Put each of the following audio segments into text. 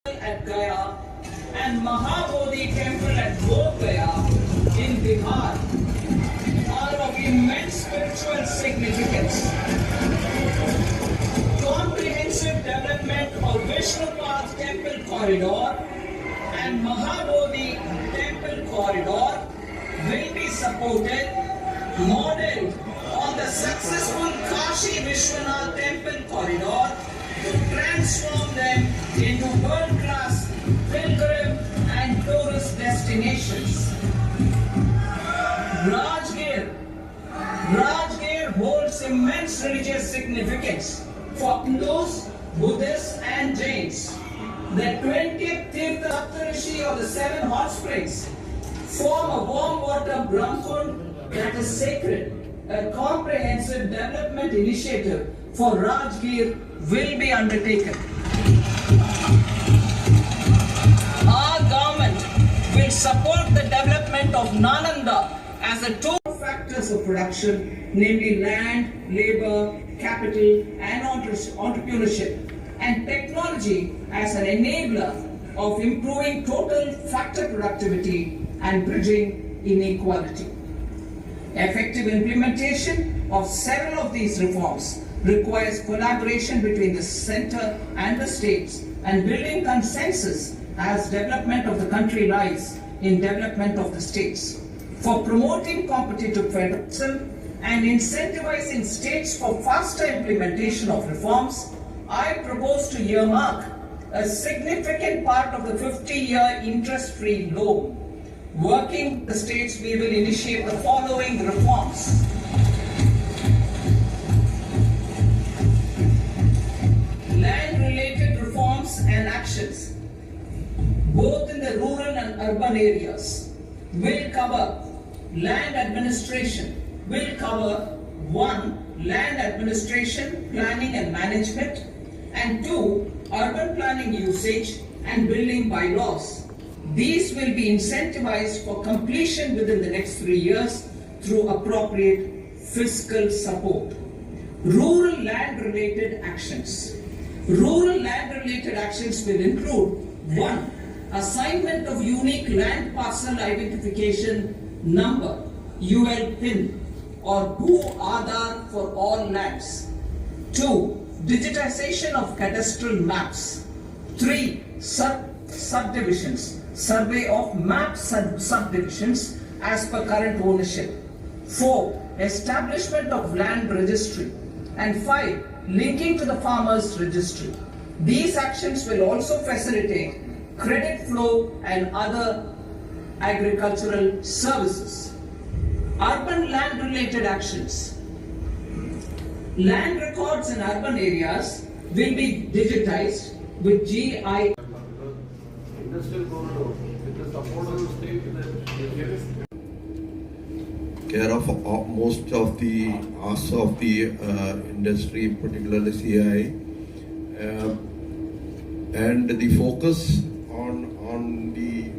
at Gaya and Mahabodhi temple at Bodh Gaya in Bihar are of immense spiritual significance. Comprehensive development of Vishnupath temple corridor and Mahabodhi temple corridor will be supported, modeled on the successful Kashi Vishwanath temple corridor to transform them into world-class pilgrim and tourist destinations. Rajgir holds immense religious significance for Hindus, Buddhists and Jains. The 20th Tirtha Saptarishi of the 7 hot springs form a warm water Brahmkund that is sacred. A comprehensive development initiative for Rajgir will be undertaken. Our government will support the development of Nalanda as a two factors of production, namely land, labor, capital and entrepreneurship, and technology as an enabler of improving total factor productivity and bridging inequality. Effective implementation of several of these reforms requires collaboration between the center and the states and building consensus as development of the country lies in development of the states. For promoting competitive federalism and incentivizing states for faster implementation of reforms, I propose to earmark a significant part of the 50-year interest-free loan. Working with the states, we will initiate the following reforms. Land-related reforms and actions, both in the rural and urban areas, will cover land administration, will cover 1. Land administration, planning and management, and 2. Urban planning usage and building bylaws. These will be incentivized for completion within the next 3 years through appropriate fiscal support. Rural land-related actions. Rural land-related actions will include 1. Assignment of unique land parcel identification number, UL PIN, or Bhu Aadhaar for all lands. 2. Digitization of cadastral maps. 3. Subdivisions, survey of map subdivisions as per current ownership. 4. Establishment of land registry. And 5. Linking to the farmers registry. These actions will also facilitate credit flow and other agricultural services. Urban land related actions. Land records in urban areas will be digitized with GII. Industrial corridor with the support of the state care of most of the asks of the industry, particularly CII, and the focus on the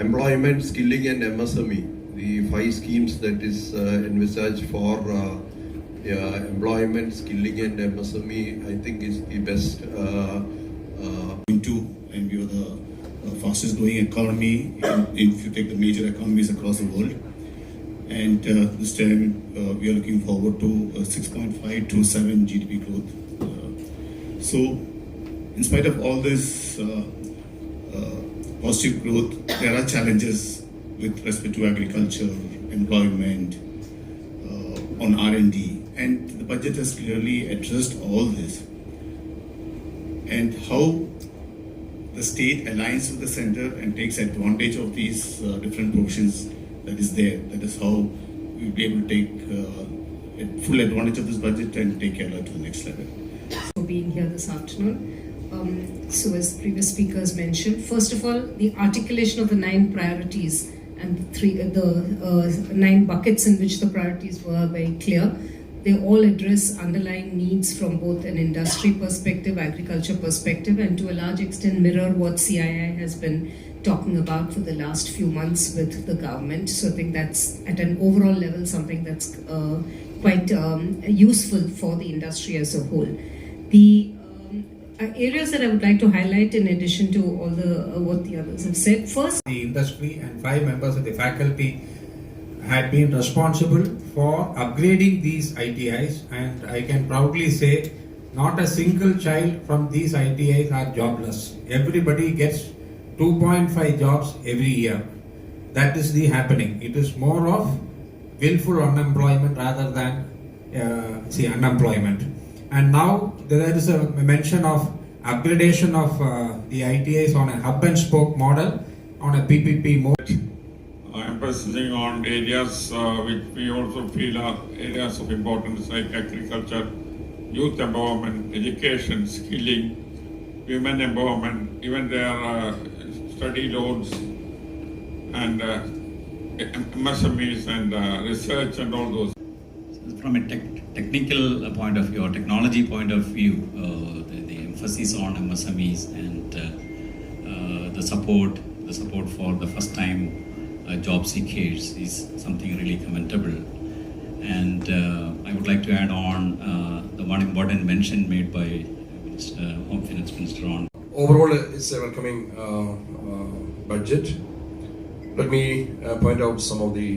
employment, skilling and MSME, the 5 schemes that is envisaged for employment, skilling and MSME, I think is the best. And we are the fastest growing economy if you take the major economies across the world. And this time we are looking forward to 6.5 to 7 GDP growth. So in spite of all this positive growth, there are challenges with respect to agriculture, employment, on R&D, and the budget has clearly addressed all this. And how the state aligns with the center and takes advantage of these different provisions that is there. That is how we'll be able to take full advantage of this budget and take Kerala to the next level. For being here this afternoon. So as previous speakers mentioned, first of all, the articulation of the 9 priorities and the 9 buckets in which the priorities were very clear. They all address underlying needs from both an industry perspective, agriculture perspective, and to a large extent mirror what CII has been talking about for the last few months with the government. So I think that's at an overall level something that's quite useful for the industry as a whole. areas that I would like to highlight in addition to all the what the others have said. First, the industry and 5 members of the faculty had been responsible for upgrading these ITIs, and I can proudly say not a single child from these ITIs are jobless. Everybody gets 2.5 jobs every year. That is the happening. It is more of willful unemployment rather than unemployment. And now there is a mention of upgradation of the ITIs on a hub and spoke model on a PPP mode. Emphasizing on areas which we also feel are areas of importance like agriculture, youth empowerment, education, skilling, women empowerment, even their study loans and MSMEs and research and all those. From a technical point of view or technology point of view, the emphasis on MSMEs and the support for the first time job seekers is something really commendable. And I would like to add on the one important mention made by Home Finance Minister on. Overall, it's a welcoming budget. Let me point out some of the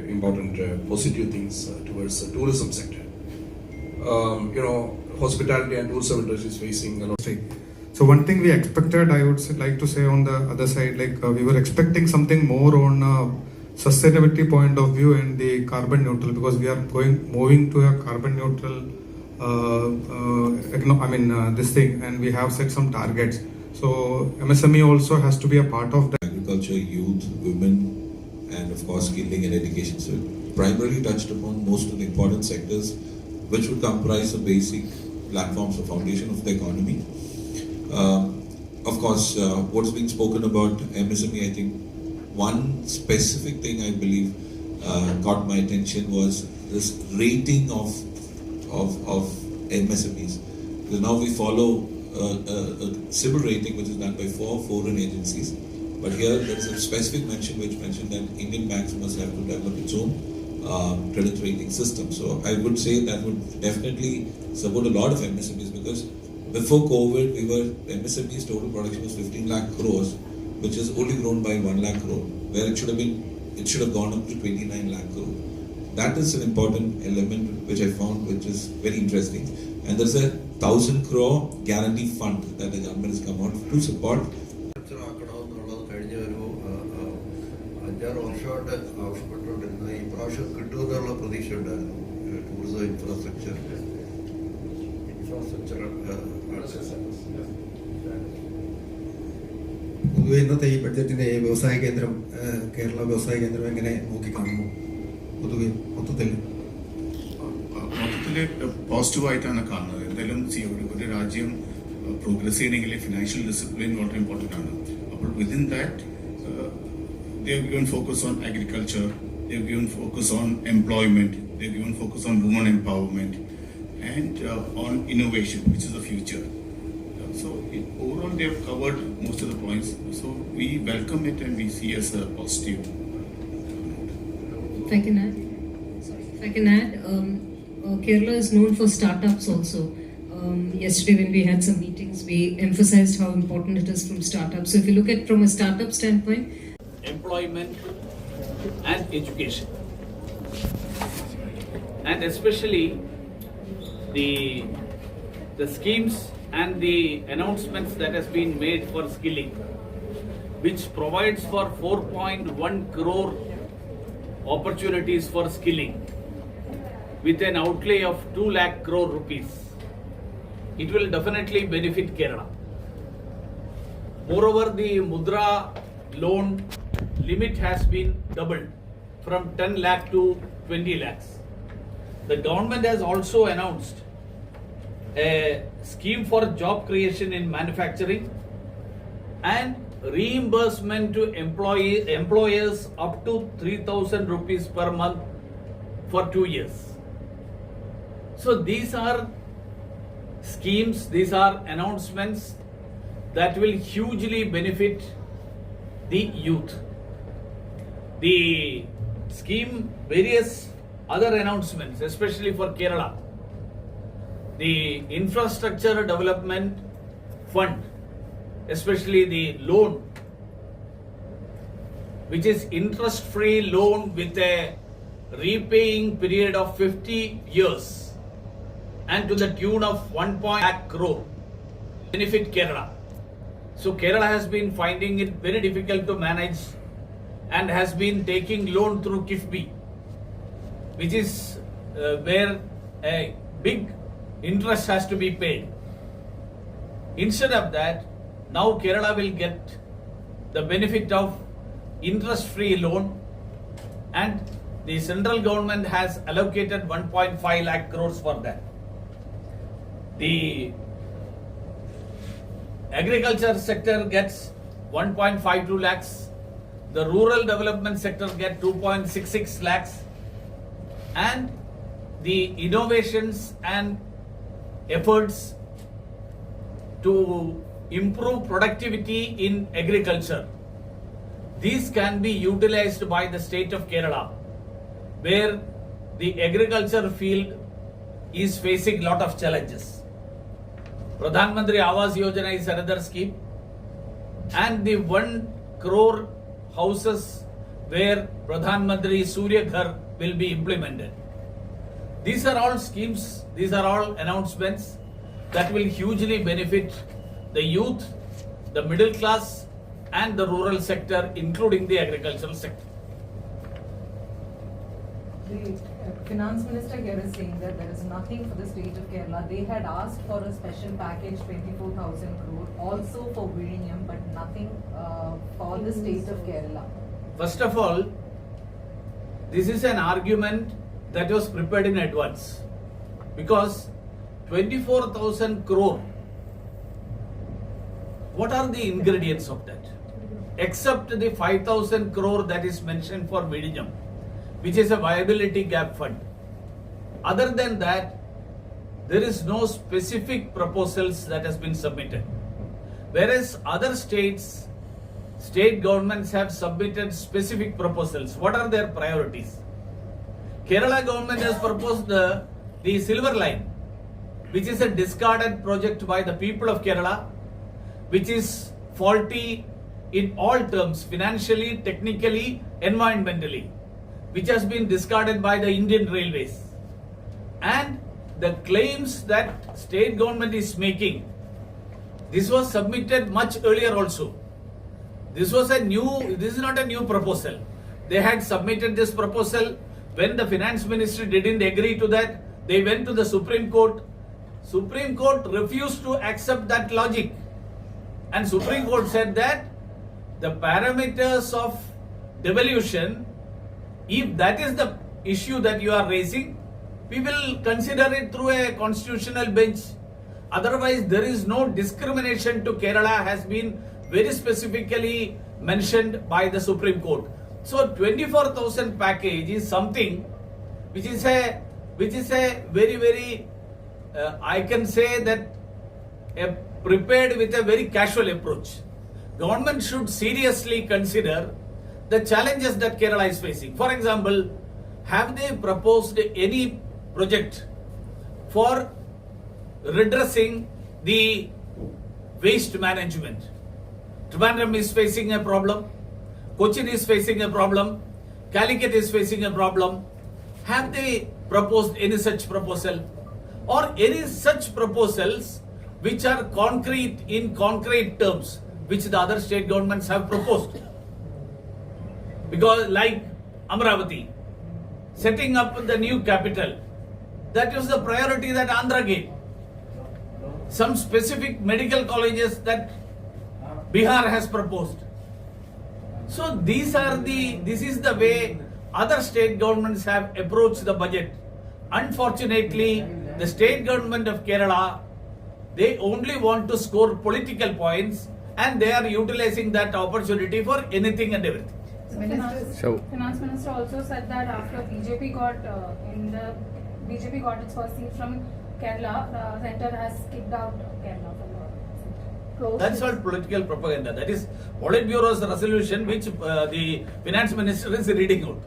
important positive things towards the tourism sector. Hospitality and tourism industry is facing a lot. So one thing we expected, I would like to say on the other side, we were expecting something more on sustainability point of view and the carbon neutral, because we are moving to a carbon neutral this thing, and we have set some targets. So MSME also has to be a part of that. Agriculture, youth, women, and of course skilling and education. So it primarily touched upon most of the important sectors which would comprise the basic platforms or foundation of the economy. Of course, what's being spoken about MSME, I think one specific thing I believe caught my attention was this rating of MSMEs. Because now we follow a civil rating which is done by 4 foreign agencies. But here there is a specific mention which mentioned that Indian banks must have to develop its own credit rating system. So I would say that would definitely support a lot of MSMEs, because before COVID, MSME's total production was 15 lakh crores, which is only grown by 1 lakh crore, where it should have gone up to 29 lakh crore. That is an important element which I found, which is very interesting. And there's a 1,000 crore guarantee fund that the government has come out to support. ഇന്നത്തെ ഈ ബഡ്ജറ്റിന്റെ വ്യവസായ കേന്ദ്രം കേരള വ്യവസായ കേന്ദ്രം എങ്ങനെ നോക്കിക്കാണുന്നു പൊതുവെ മൊത്തത്തിൽ പോസിറ്റീവായിട്ടാണ് കാണുന്നത്. എന്തായാലും ഒരു രാജ്യം പ്രോഗ്രസ് ചെയ്യണമെങ്കിൽ ഫിനാൻഷ്യൽ ഡിസിപ്ലിൻ വളരെ ഇമ്പോർട്ടൻ്റ് ആണ്. അപ്പോൾ within that they have given focus on agriculture, they have given focus on employment, they have given focus on women empowerment and on innovation, which is the future. So overall they have covered most of the points. So we welcome it and we see as a positive. If I can add, Kerala is known for startups also. Yesterday when we had some meetings, we emphasized how important it is from startups. So if you look at from a startup standpoint, employment and education, and especially the schemes and the announcements that has been made for skilling, which provides for 4.1 crore opportunities for skilling with an outlay of 2 lakh crore rupees. It will definitely benefit Kerala. Moreover, the Mudra loan limit has been doubled from 10 lakh to 20 lakhs. The government has also announced a scheme for job creation in manufacturing and reimbursement to employers up to 3,000 rupees per month for 2 years. So these are schemes, these are announcements that will hugely benefit the youth. The scheme, various other announcements, especially for Kerala, the infrastructure development fund, especially the loan, which is interest-free loan with a repaying period of 50 years and to the tune of 1.8 crore, benefit Kerala. So Kerala has been finding it very difficult to manage and has been taking loan through KIFBI, which is where a big interest has to be paid. Instead of that, now Kerala will get the benefit of interest-free loan, and the central government has allocated 1.5 lakh crores for that. The agriculture sector gets 1.52 lakhs, the rural development sector gets 2.66 lakhs, and the innovations and efforts to improve productivity in agriculture, these can be utilized by the state of Kerala, where the agriculture field is facing lot of challenges. Pradhan Mantri Awas Yojana is another scheme, and the 1 crore houses where Pradhan Mantri Surya Ghar will be implemented. These are all schemes, these are all announcements that will hugely benefit the youth, the middle class, and the rural sector, including the agricultural sector. The finance minister here is saying that there is nothing for the state of Kerala. They had asked for a special package, 24,000 crore, also for Vizhinjam, but nothing for the state of Kerala. First of all, this is an argument that was prepared in advance, because 24,000 crore, what are the ingredients of that? Except the 5,000 crore that is mentioned for Vizhinjam, which is a viability gap fund. Other than that, there is no specific proposals that has been submitted. Whereas other states, state governments have submitted specific proposals. What are their priorities? Kerala government has proposed the Silver Line, which is a discarded project by the people of Kerala, which is faulty in all terms, financially, technically, environmentally, which has been discarded by the Indian Railways. And the claims that state government is making, this was submitted much earlier also. This is not a new proposal. They had submitted this proposal. When the finance ministry didn't agree to that, they went to the Supreme Court. Supreme Court refused to accept that logic. And Supreme Court said that the parameters of devolution, if that is the issue that you are raising, we will consider it through a constitutional bench. Otherwise, there is no discrimination to Kerala has been very specifically mentioned by the Supreme Court. So 24,000 package is something which is a very, very, I can say that prepared with a very casual approach. Government should seriously consider the challenges that Kerala is facing. For example, have they proposed any project for redressing the waste management? Trivandrum is facing a problem, Cochin is facing a problem, Calicut is facing a problem. Have they proposed any such proposal, or any such proposals which are concrete in concrete terms, which the other state governments have proposed? Because like Amravati, setting up the new capital, that was the priority that Andhra gave. Some specific medical colleges that Bihar has proposed. So this is the way other state governments have approached the budget. Unfortunately, the state government of Kerala, they only want to score political points, and they are utilizing that opportunity for anything and everything. Finance Minister also said that after BJP got its first seat from Kerala, the centre has kicked out Kerala from the center. That's all political propaganda. That is Politburo's resolution, which the finance minister is reading out.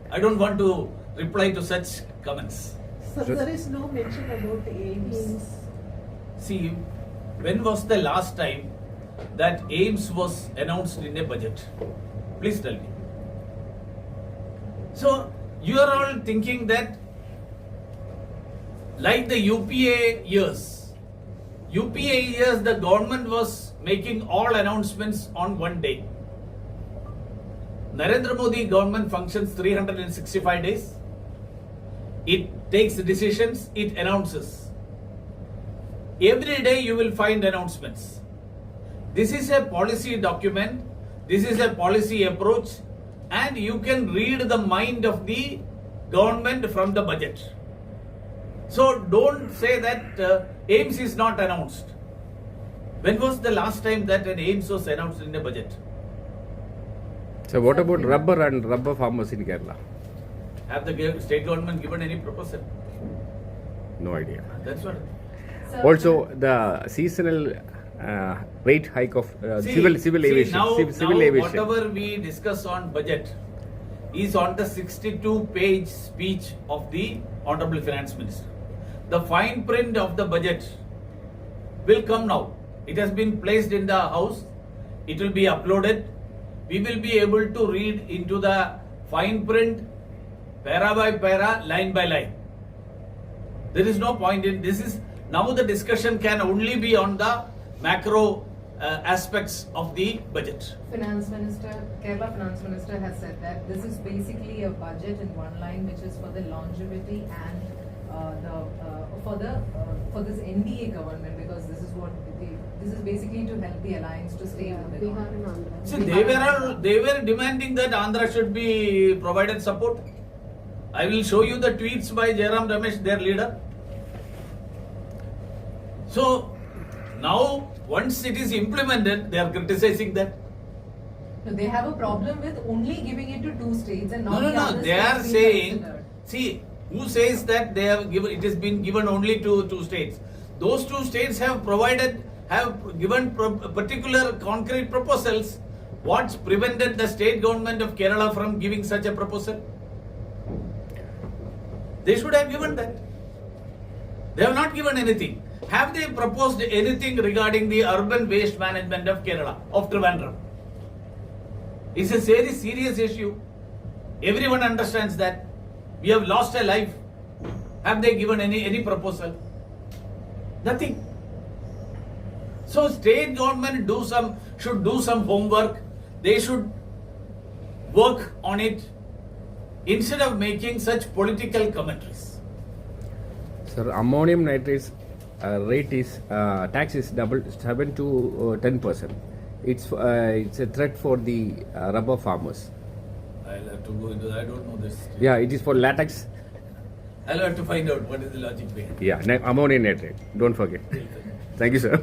I don't want to reply to such comments. So there is no mention about aims. See, when was the last time that AIMS was announced in a budget? Please tell me. So you are all thinking that like the UPA years, the government was making all announcements on one day. Narendra Modi government functions 365 days. It takes decisions, it announces. Every day you will find announcements. This is a policy document, this is a policy approach, and you can read the mind of the government from the budget. So don't say that AIMS is not announced. When was the last time that an AIMS was announced in a budget? So what about rubber and rubber farmers in Kerala? Have the state government given any proposal? No idea. That's what. Also, the seasonal rate hike of civil aviation. Now aviation. Whatever we discuss on budget is on the 62-page speech of the Honorable Finance Minister. The fine print of the budget will come now. It has been placed in the house. It will be uploaded. We will be able to read into the fine print, para by para, line by line. There is no point in this. Is now the discussion can only be on the macro aspects of the budget. Kerala Finance Minister has said that this is basically a budget in one line, which is for the longevity and for this NDA government, because this is basically to help the alliance to stay on the government. See, they were demanding that Andhra should be provided support. I will show you the tweets by Jairam Ramesh, their leader. So now, once it is implemented, they are criticizing that. No, they have a problem with only giving it to 2 states and not No. They are saying, see, who says that they have given? It has been given only to 2 states. Those 2 states have given particular concrete proposals. What's prevented the state government of Kerala from giving such a proposal? They should have given that. They have not given anything. Have they proposed anything regarding the urban waste management of Kerala, of Trivandrum? It's a very serious issue. Everyone understands that. We have lost a life. Have they given any proposal? Nothing. So state government should do some homework. They should work on it instead of making such political commentaries. Sir, ammonium nitrate rate is tax is double 7 to 10%. It's a threat for the rubber farmers. I'll have to go into that. I don't know this. Yeah, it is for latex. I'll have to find out what is the logic behind it. Yeah, ammonium nitrate. Don't forget. Thank you, sir.